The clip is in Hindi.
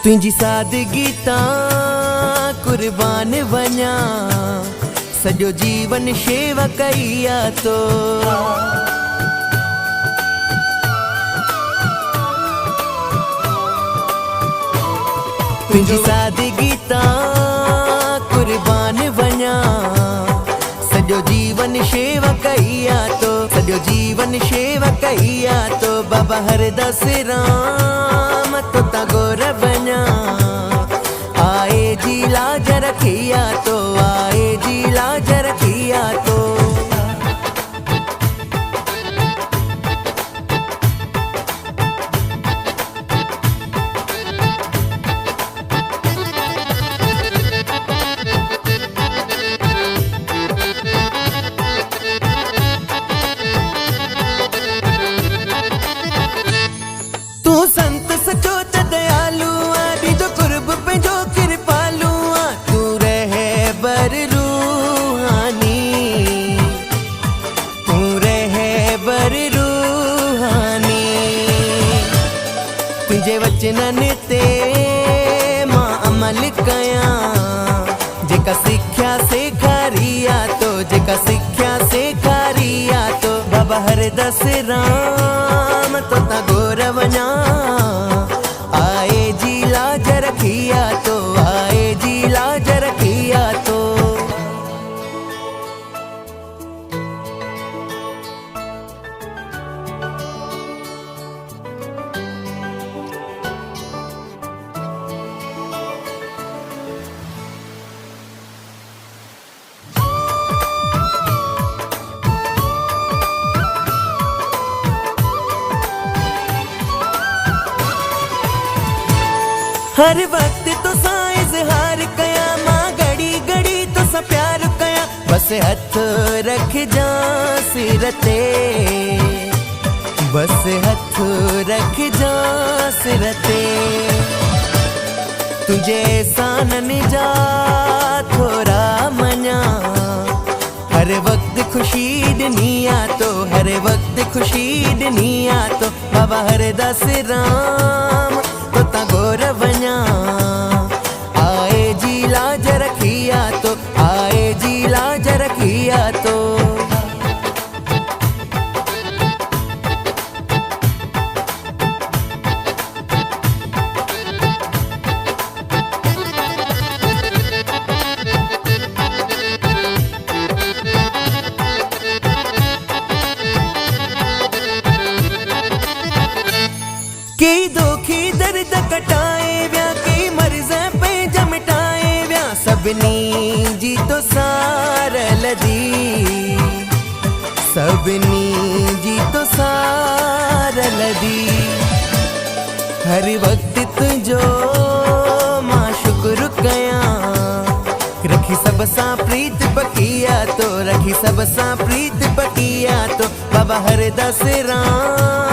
तुझी सादगी ता कुर्बान वञा, सॼो जीवन शेवा कईया तो। तुझी सादगी ता कुर्बान वञा, सॼो जीवन शेवा कईया तो, सॼो जीवन शेवा कईया तो। बाबा हरदास राम तो ता गोर वञा, आए जी लाज रखिया तो, आए जी लाज रखिया तो। तू संत सचोट दयालु आदि तो कुर्ब पे जो कृपालु, तू रहे बर रूहानी, तू रहे बर रूहानी। तुझे वचनन ते मां अमल कया, जेका सिख्या सेखारिया तो, जेका सिख्या सेखारिया तो। बाबा हरदास राम तो ता गोर वञा, आए जी लाज रखिया तो, आए जी लाज रखिया तो। हर वक्त तो सा इजहार कया, मां घड़ी घड़ी तो सा प्यार कया। बस हथ रख जा सिर ते, बस हथ रख जा सिर ते। तुझे सानन जा थोड़ा मना, हर वक्त खुशी दुनिया तो, हर वक्त खुशी दुनिया तो। बाबा हरदास राम तो ता गोर वञा, आए जी लाज रखिया तो, आए जी लाज रखिया तो। कई दुखी दर्द कटाए व्या, कई मर्ज़ पे जमटाए व्या। सबनी जी तो सारल दी, सबनी जी तो सारल दी। हर वक्त तुझो मां शुक्र कया, रखी सब सा प्रीत पकिया तो, रखी सब सा प्रीत पकिया तो। बाबा हरदास राम